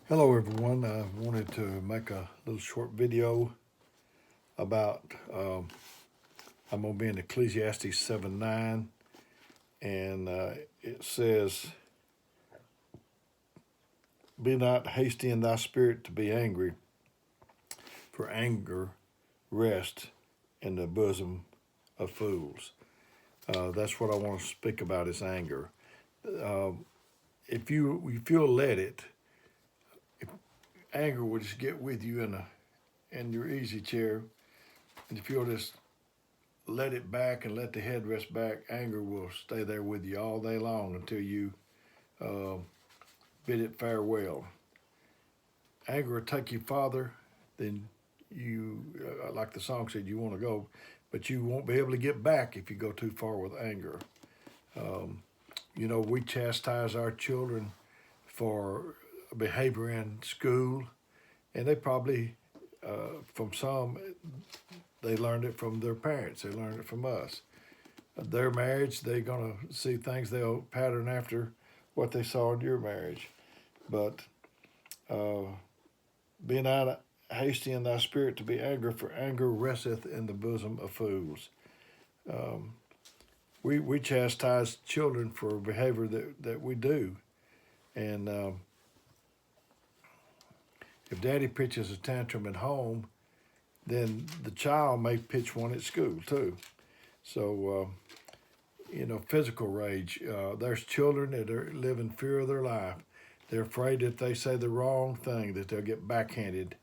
Hello everyone. I wanted to make a little short video about I'm going to be in Ecclesiastes 7:9, and it says, "Be not hasty in thy spirit to be angry, for anger rests in the bosom of fools." That's what I want to speak about is anger. Uh, if you'll let it, if anger will just get with you in your easy chair, and if you'll just let it back and let the head rest back, anger will stay there with you all day long until you uh, bid it farewell. Anger will take you farther than you, like the song said, you want to go, but you won't be able to get back if you go too far with anger. Um, we chastise our children for behavior in school, and they probably, from some, they learned it from their parents, they learned it from us. Their marriage, they're going to see things they'll pattern after what they saw in your marriage. But uh, be not hasty in thy spirit to be angry, for anger resteth in the bosom of fools. Um, we chastise children for behavior that we do. And if daddy pitches a tantrum at home, then the child may pitch one at school too. So, physical rage. There's children that live in fear of their life. They're afraid that if they say the wrong thing, that they'll get backhanded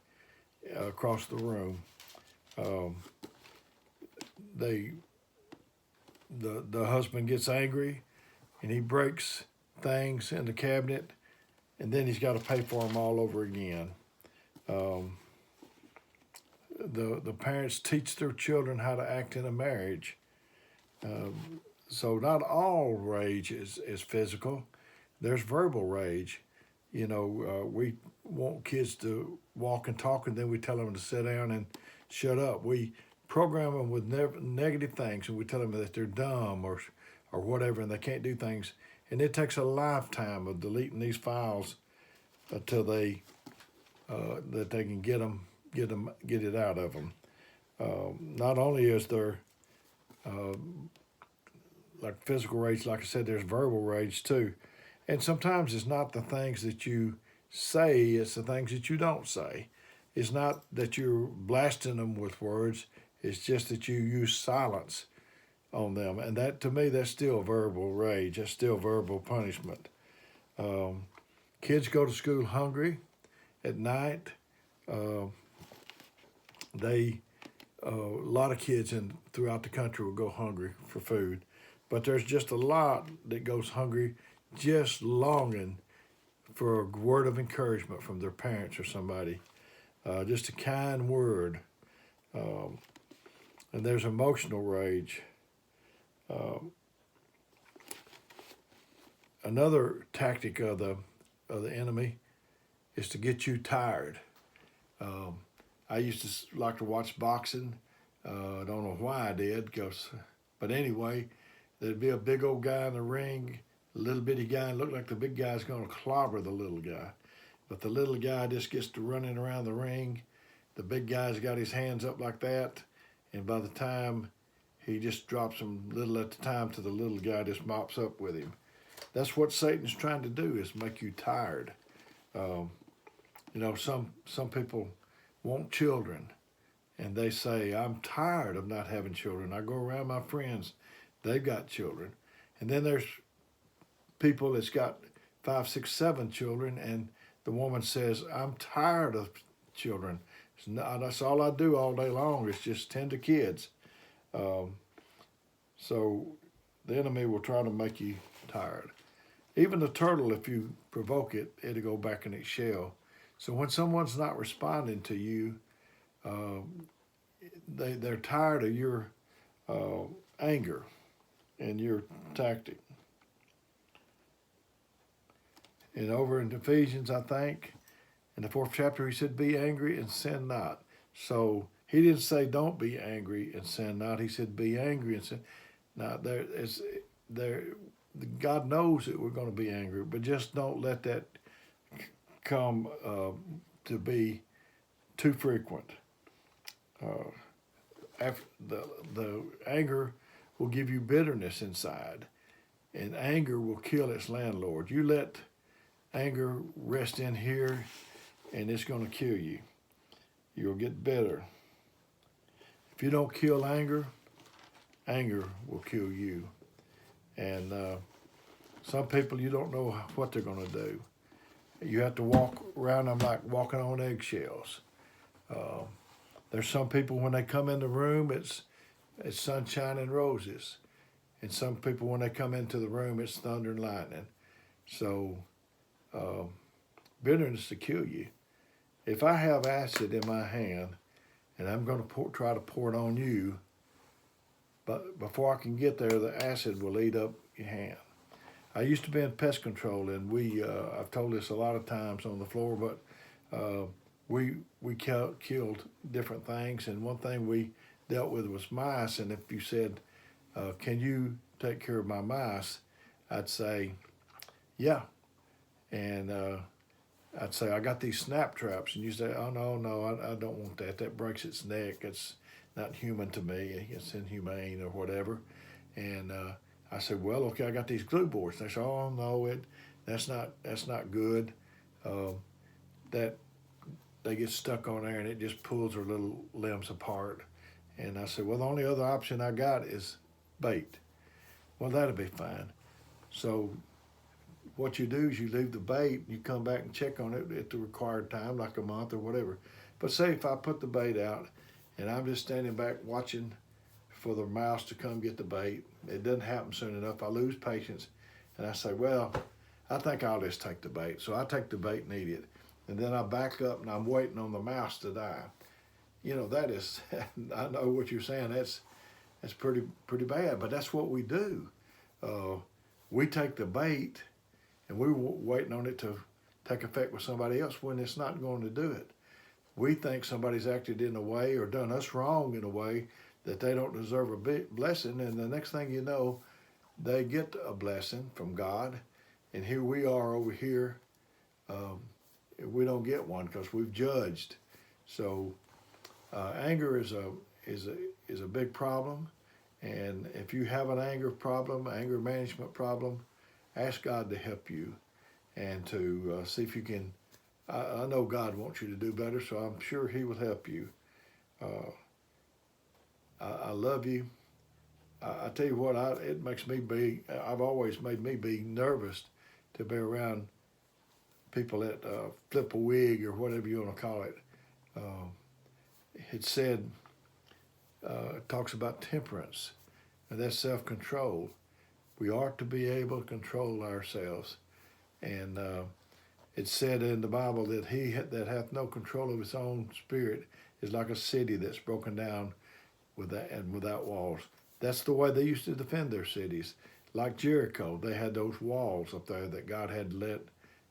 across the room. Um, they, the husband gets angry, and he breaks things in the cabinet, and then he's got to pay for them all over again. Um, the parents teach their children how to act in a marriage. So not all rage is physical. There's verbal rage. We want kids to walk and talk, and then we tell them to sit down and shut up. We program them with negative things, and we tell them that they're dumb or whatever, and they can't do things. And it takes a lifetime of deleting these files until that they can get it out of them. Not only is there like physical rage, like I said, there's verbal rage too. And sometimes it's not the things that you say, it's the things that you don't say. It's not that you're blasting them with words, it's just that you use silence on them. And that, to me, that's still verbal rage, that's still verbal punishment. Kids go to school hungry at night. Uh, a lot of kids throughout the country will go hungry for food, but there's just a lot that goes hungry just longing for a word of encouragement from their parents or somebody, just a kind word. Um, and there's emotional rage. Um, Another tactic of the enemy is to get you tired. Um, I used to like to watch boxing. I don't know why I did, but anyway, there'd be a big old guy in the ring, a little bitty guy, and looked like the big guy's going to clobber the little guy. But the little guy just gets to running around the ring. The big guy's got his hands up like that, and by the time he just drops them little at a time till the little guy just mops up with him. That's what Satan's trying to do, is make you tired. Um, some people want children, and they say, I'm tired of not having children. I go around my friends, they've got children. And then there's people that's got 5, 6, 7 children, and the woman says, I'm tired of children. That's all I do all day long is just tend to kids. So the enemy will try to make you tired. Even the turtle, if you provoke it, it'll go back in its shell. So when someone's not responding to you, they're tired of your anger and your tactic. And over in Ephesians, I think, in the 4th chapter, he said, be angry and sin not. So he didn't say don't be angry and sin not. He said be angry and sin. Now, God knows that we're going to be angry, but just don't let that come to be too frequent. After the anger will give you bitterness inside, and anger will kill its landlord. You let anger rest in here, and it's going to kill you. You'll get bitter. If you don't kill anger, anger will kill you. And some people, you don't know what they're going to do. You have to walk around them like walking on eggshells. There's some people, when they come in the room, it's sunshine and roses. And some people, when they come into the room, it's thunder and lightning. So bitterness to kill you. If I have acid in my hand and I'm going to try to pour it on you, but before I can get there, the acid will eat up your hand. I used to be in pest control, and I've told this a lot of times on the floor, but we killed different things, and one thing we dealt with was mice. And if you said, can you take care of my mice? I'd say, yeah. And I'd say, I got these snap traps. And you say, oh, no, I don't want that. That breaks its neck. It's not human to me. It's inhumane or whatever. And I said, well, okay, I got these glue boards. They said, oh, no, that's not good. That they get stuck on there and it just pulls their little limbs apart. And I said, well, the only other option I got is bait. Well, that'll be fine. So what you do is you leave the bait, you come back and check on it at the required time, like a month or whatever. But say if I put the bait out and I'm just standing back watching for the mouse to come get the bait, it doesn't happen soon enough, I lose patience, and I say, well, I think I'll just take the bait. So I take the bait and eat it. And then I back up and I'm waiting on the mouse to die. You know, that is, I know what you're saying, that's pretty bad, but that's what we do. We take the bait and we're waiting on it to take effect with somebody else when it's not going to do it. We think somebody's acted in a way or done us wrong in a way that they don't deserve a blessing, and the next thing you know, they get a blessing from God, and here we are over here. We don't get one because we've judged. So anger is a big problem, and if you have an anger problem, anger management problem, ask God to help you and to see if you can. I know God wants you to do better, so I'm sure He will help you. I love you. I tell you what, it makes me I've always made me be nervous to be around people that flip a wig or whatever you want to call it. It said, it talks about temperance, and that's self-control. We are to be able to control ourselves. And it said in the Bible that he that hath no control of his own spirit is like a city that's broken down without walls. That's the way they used to defend their cities. Like Jericho, they had those walls up there that God had to let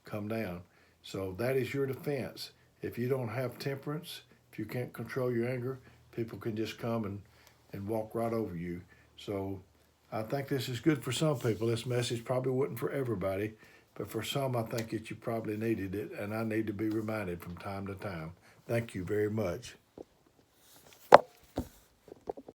come down. So that is your defense. If you don't have temperance, if you can't control your anger, people can just come and walk right over you. So I think this is good for some people. This message probably wasn't for everybody, but for some, I think that you probably needed it, and I need to be reminded from time to time. Thank you very much.